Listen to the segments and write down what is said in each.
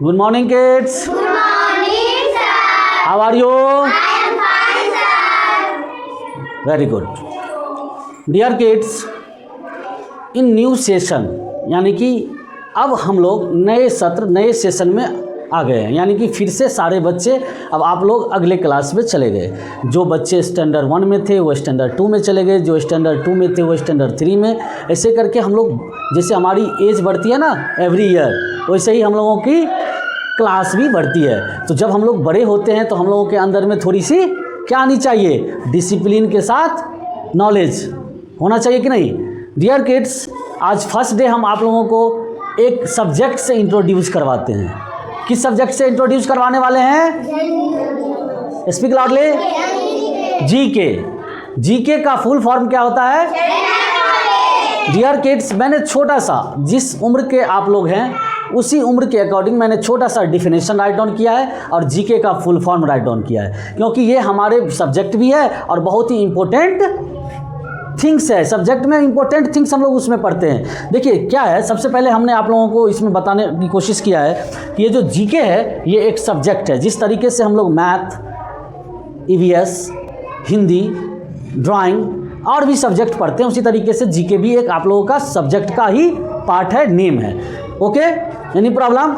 Good morning, kids. Good morning, sir. How are you? I am fine, sir. Very good. Dear kids, in new session यानी कि अब हम लोग नए सत्र नए सेशन में आ गए हैं, यानी कि फिर से सारे बच्चे अब आप लोग अगले क्लास में चले गए। जो बच्चे स्टैंडर्ड 1 में थे वो स्टैंडर्ड 2 में चले गए, जो स्टैंडर्ड 2 में थे वो स्टैंडर्ड 3 में। ऐसे करके हम लोग, जैसे हमारी एज बढ़ती है ना एवरी ईयर, वैसे ही हम लोगों की क्लास भी बढ़ती है। तो जब हम लोग बड़े होते हैं तो हम लोगों के अंदर में थोड़ी सी क्या आनी चाहिए, डिसिप्लिन के साथ नॉलेज होना चाहिए कि नहीं। डियर किड्स, आज फर्स्ट डे हम आप लोगों को एक सब्जेक्ट से इंट्रोड्यूस करवाते हैं। किस सब्जेक्ट से इंट्रोड्यूस करवाने वाले हैं? Speak loudly. जीके। जीके का फुल फॉर्म क्या होता है? डियर किड्स, मैंने छोटा सा, जिस उम्र के आप लोग हैं उसी उम्र के अकॉर्डिंग मैंने छोटा सा डिफिनेशन राइट डाउन किया है और जीके का फुल फॉर्म राइट डाउन किया है, क्योंकि ये हमारे सब्जेक्ट भी है और बहुत ही इंपॉर्टेंट थिंग्स है। सब्जेक्ट में इंपॉर्टेंट थिंग्स हम लोग उसमें पढ़ते हैं। देखिए क्या है, सबसे पहले हमने आप लोगों को इसमें बताने की कोशिश किया है कि ये जो जीके है ये एक सब्जेक्ट है। जिस तरीके से हम लोग मैथ, ईवीएस, हिंदी, ड्राइंग और भी सब्जेक्ट पढ़ते हैं, उसी तरीके से जीके भी एक आप लोगों का सब्जेक्ट का ही पार्ट है, नेम है। Okay, any problem?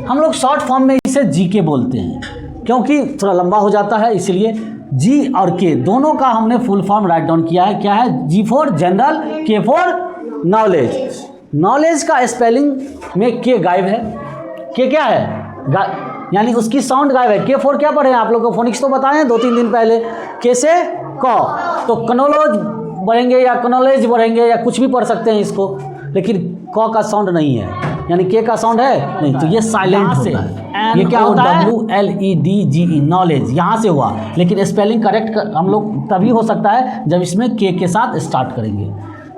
हम लोग शॉर्ट फॉर्म में इसे जीके बोलते हैं क्योंकि थोड़ा लंबा हो जाता है, इसलिए जी और के दोनों का हमने फुल फॉर्म राइट डाउन किया है। क्या है? जी फॉर जनरल, के फॉर नॉलेज। नॉलेज का स्पेलिंग में के गायब है। के क्या है? यानी उसकी साउंड गायब है। के फॉर क्या पढ़े हैं आप लोग को? फोनिक्स तो बताए हैं 2-3 दिन पहले। के से क, तो कनोलॉज बढ़ेंगे या कनोलेज बढ़ेंगे या कुछ भी पढ़ सकते हैं इसको, लेकिन क का साउंड नहीं है, यानी के का साउंड है नहीं, तो ये साइलेंट होता है। ये क्या होता है? WLEDGE, नॉलेज यहाँ से हुआ, लेकिन स्पेलिंग करेक्ट हम लोग तभी हो सकता है जब इसमें के साथ स्टार्ट करेंगे।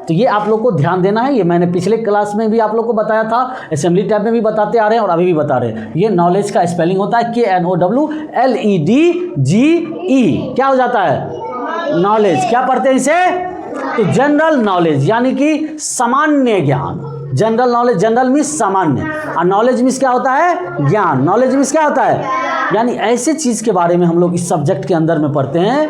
तो ये आप लोग को ध्यान देना है। ये मैंने पिछले क्लास में भी आप लोग को बताया था, असेंबली टैब में भी बताते आ रहे हैं और अभी भी बता रहे हैं। ये नॉलेज का स्पेलिंग होता है KNOWLEDGE। क्या हो जाता है? नॉलेज। क्या पढ़ते हैं इसे? तो जनरल नॉलेज, यानी कि सामान्य ज्ञान। जनरल नॉलेज, जनरल मीन्स सामान्य, और नॉलेज मीन्स क्या होता है? ज्ञान। नॉलेज मीन्स क्या होता है? यानी ऐसे चीज़ के बारे में हम लोग इस सब्जेक्ट के अंदर में पढ़ते हैं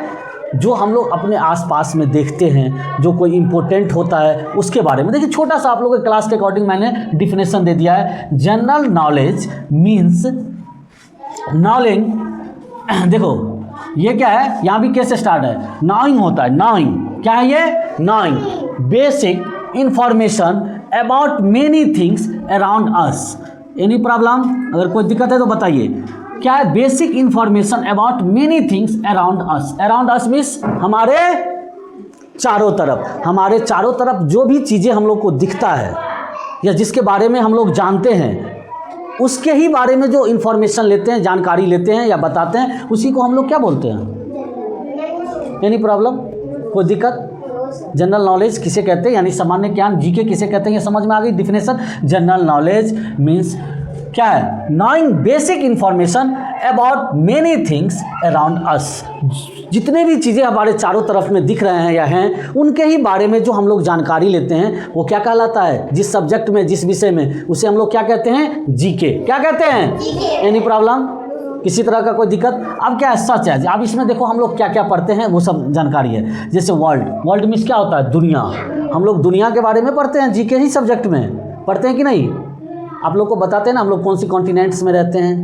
जो हम लोग अपने आसपास में देखते हैं, जो कोई इंपॉर्टेंट होता है उसके बारे में। देखिए छोटा सा आप लोगों के क्लास के अकॉर्डिंग मैंने डिफिनेशन दे दिया है। General knowledge means knowledge. देखो ये क्या है, यहाँ भी कैसे स्टार्ट है? नॉइंग होता है। नॉइंग क्या है? ये knowing basic information about many things around us. Any problem? अगर कोई दिक्कत है तो बताइए। क्या है? Basic information about many things around us. Around us means हमारे चारों तरफ। हमारे चारों तरफ जो भी चीज़ें हम लोग को दिखता है या जिसके बारे में हम लोग जानते हैं, उसके ही बारे में जो इन्फॉर्मेशन लेते हैं, जानकारी लेते हैं या बताते हैं, उसी को हम लोग क्या बोलते हैं? Any problem? कोई दिक्कत? जनरल नॉलेज किसे कहते हैं, यानी सामान्य ज्ञान। जीके किसे कहते हैं, ये समझ में आ गई डिफिनेशन। जनरल नॉलेज मीन्स क्या है? Knowing basic information about many things around us. जितने भी चीज़ें हमारे चारों तरफ में दिख रहे हैं या हैं, उनके ही बारे में जो हम लोग जानकारी लेते हैं वो क्या कहलाता है? जिस सब्जेक्ट में, जिस विषय में, उसे हम लोग क्या कहते हैं? जीके। क्या कहते हैं? Any problem? किसी तरह का कोई दिक्कत? अब क्या है? सच है। अब इसमें देखो हम लोग क्या क्या पढ़ते हैं वो सब जानकारी है। जैसे वर्ल्ड। वर्ल्ड मीन्स क्या होता है? दुनिया। हम लोग दुनिया के बारे में पढ़ते हैं, जीके ही सब्जेक्ट में पढ़ते हैं कि नहीं? आप लोग को बताते हैं ना हम लोग कौन सी कॉन्टिनेंट्स में रहते हैं,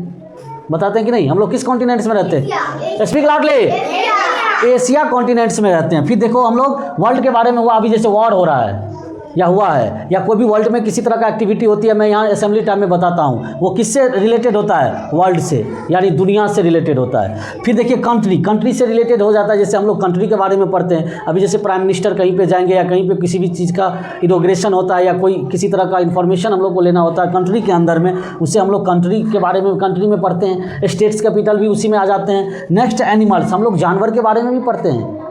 बताते हैं कि नहीं? हम लोग किस कॉन्टिनेंट्स में रहते हैं? Speak loudly. एशिया कॉन्टिनेंट्स में रहते हैं। फिर देखो हम लोग वर्ल्ड के बारे में हुआ, अभी जैसे वॉर हो रहा है या हुआ है, या कोई भी वर्ल्ड में किसी तरह का एक्टिविटी होती है, मैं यहाँ असेंबली टाइम में बताता हूँ, वो किससे रिलेटेड होता है? वर्ल्ड से, यानी दुनिया से रिलेटेड होता है। फिर देखिए कंट्री। कंट्री से रिलेटेड हो जाता है, जैसे हम लोग कंट्री के बारे में पढ़ते हैं। अभी जैसे प्राइम मिनिस्टर कहीं पे जाएंगे या कहीं पे किसी भी चीज़ का इनॉग्रेशन होता है या कोई किसी तरह का इन्फॉर्मेशन हम लोग को लेना होता है कंट्री के अंदर में, उसे हम लोग कंट्री के बारे में कंट्री में पढ़ते हैं। स्टेट्स कैपिटल भी उसी में आ जाते हैं। नेक्स्ट एनिमल्स, हम लोग जानवर के बारे में भी पढ़ते हैं।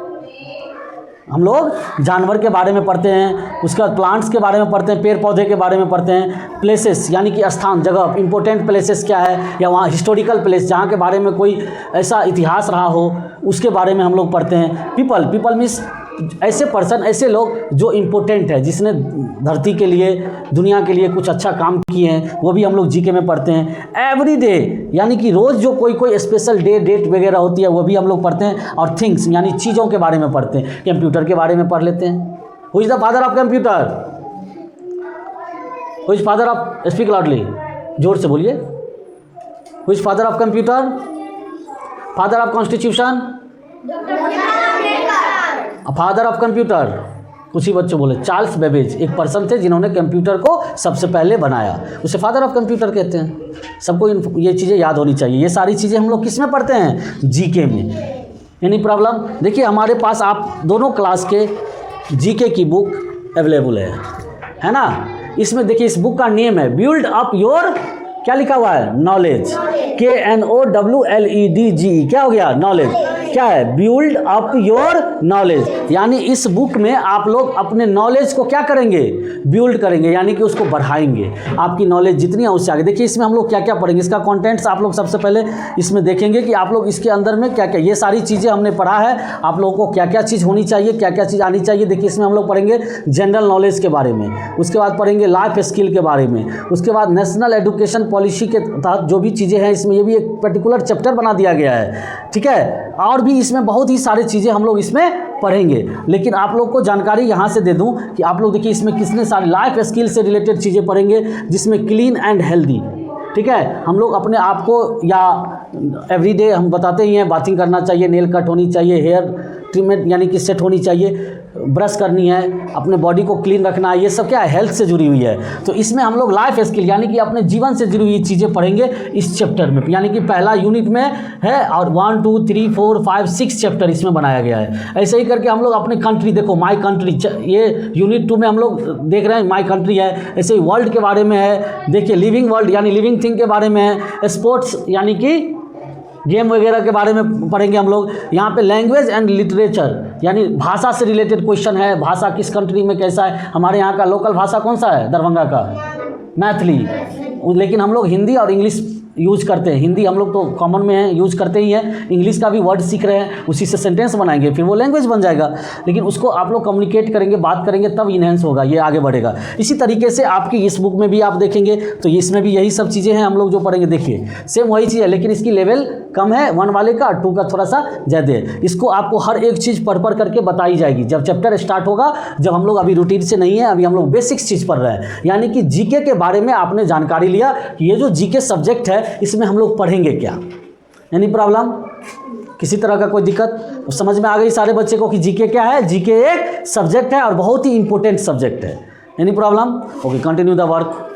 हम लोग जानवर के बारे में पढ़ते हैं, उसके बाद प्लांट्स के बारे में पढ़ते हैं, पेड़ पौधे के बारे में पढ़ते हैं। प्लेसेस यानी कि स्थान, जगह, इंपॉर्टेंट प्लेसेस क्या है, या वहाँ हिस्टोरिकल प्लेस जहाँ के बारे में कोई ऐसा इतिहास रहा हो उसके बारे में हम लोग पढ़ते हैं। पीपल। पीपल मीन्स ऐसे पर्सन, ऐसे लोग जो इम्पोर्टेंट है, जिसने धरती के लिए, दुनिया के लिए कुछ अच्छा काम किए हैं, वो भी हम लोग जीके में पढ़ते हैं। एवरी डे यानी कि रोज़ जो कोई स्पेशल डेट वगैरह होती है वो भी हम लोग पढ़ते हैं। और थिंग्स यानी चीज़ों के बारे में पढ़ते हैं, कंप्यूटर के बारे में पढ़ लेते हैं। Who is the father of computer? Who is father of, speak loudly, जोर से बोलिए। Who is father of computer? Father of constitution? Father of computer कुछ ही बच्चों बोले, चार्ल्स बेबेज एक पर्सन थे जिन्होंने कंप्यूटर को सबसे पहले बनाया, उसे फादर ऑफ कंप्यूटर कहते हैं। सबको ये चीज़ें याद होनी चाहिए। ये सारी चीज़ें हम लोग किस में पढ़ते हैं? जीके में। Any problem? देखिए हमारे पास आप दोनों क्लास के जीके की बुक अवेलेबल है ना। इसमें देखिए इस बुक का नेम है बिल्ड अप योर, क्या लिखा हुआ है? नॉलेज। KNOWLEDGE, क्या हो गया? नॉलेज। क्या है? Build up your knowledge. यानी इस बुक में आप लोग अपने नॉलेज को क्या करेंगे? बिल्ड करेंगे, यानी कि उसको बढ़ाएंगे। आपकी नॉलेज जितनी है उससे आगे। देखिए इसमें हम लोग क्या क्या पढ़ेंगे, इसका कंटेंट्स आप लोग सबसे पहले इसमें देखेंगे कि आप लोग इसके अंदर में क्या क्या, ये सारी चीज़ें हमने पढ़ा है, आप लोगों को क्या क्या चीज़ होनी चाहिए, क्या क्या चीज़ आनी चाहिए। देखिए इसमें हम लोग पढ़ेंगे जनरल नॉलेज के बारे में, उसके बाद पढ़ेंगे लाइफ स्किल के बारे में, उसके बाद नेशनल एजुकेशन पॉलिसी के तहत जो भी चीज़ें हैं इसमें, ये भी एक पर्टिकुलर चैप्टर बना दिया गया है, ठीक है। और भी इसमें बहुत ही सारी चीज़ें हम लोग इसमें पढ़ेंगे। लेकिन आप लोग को जानकारी यहाँ से दे दूँ कि आप लोग देखिए इसमें कितने सारे लाइफ स्किल से रिलेटेड चीज़ें पढ़ेंगे, जिसमें क्लीन एंड हेल्दी, ठीक है। हम लोग अपने आप को या एवरीडे हम बताते ही हैं, बाथिंग करना चाहिए, नेल कट होनी चाहिए, हेयर ट्रीटमेंट यानी कि सेट होनी चाहिए, ब्रश करनी है, अपने बॉडी को क्लीन रखना है। ये सब क्या है? हेल्थ से जुड़ी हुई है। तो इसमें हम लोग लाइफ स्किल यानी कि अपने जीवन से जुड़ी हुई चीज़ें पढ़ेंगे इस चैप्टर में। यानी कि पहला यूनिट में है और 1 2 3 4 5 6 चैप्टर इसमें बनाया गया है। ऐसे ही करके हम लोग अपने कंट्री, देखो माई कंट्री, ये यूनिट 2 में हम लोग देख रहे हैं माई कंट्री है। ऐसे ही वर्ल्ड के बारे में है, देखिए लिविंग वर्ल्ड यानी लिविंग थिंग के बारे में है। स्पोर्ट्स यानी कि गेम वगैरह के बारे में पढ़ेंगे हम लोग। यहाँ पे लैंग्वेज एंड लिटरेचर यानी भाषा से रिलेटेड क्वेश्चन है, भाषा किस कंट्री में कैसा है। हमारे यहाँ का लोकल भाषा कौन सा है? दरभंगा का मैथिली। लेकिन हम लोग हिंदी और इंग्लिश यूज करते हैं। हिंदी हम लोग तो कॉमन में है, यूज करते ही हैं। इंग्लिश का भी वर्ड सीख रहे हैं, उसी से सेंटेंस बनाएंगे, फिर वो लैंग्वेज बन जाएगा। लेकिन उसको आप लोग कम्युनिकेट करेंगे, बात करेंगे, तब इन्हेंस होगा, ये आगे बढ़ेगा। इसी तरीके से आपकी इस बुक में भी आप देखेंगे तो इसमें भी यही सब चीज़ें हैं हम लोग जो पढ़ेंगे। देखिए सेम वही चीज़ है, लेकिन इसकी लेवल कम है 1 वाले का, 2 का थोड़ा सा ज़्यादा है। इसको आपको हर एक चीज़ पढ़ करके बताई जाएगी जब चैप्टर स्टार्ट होगा। जब हम लोग अभी रूटीन से नहीं है, अभी हम लोग बेसिक्स चीज़ पढ़ रहे हैं, यानी कि जीके के बारे में आपने जानकारी लिया कि ये जो जीके सब्जेक्ट है इसमें हम लोग पढ़ेंगे क्या। यानी प्रॉब्लम, किसी तरह का कोई दिक्कत? समझ में आ गई सारे बच्चे को कि जीके क्या है? जीके एक सब्जेक्ट है और बहुत ही इंपॉर्टेंट सब्जेक्ट है। Any problem? Okay, continue the work.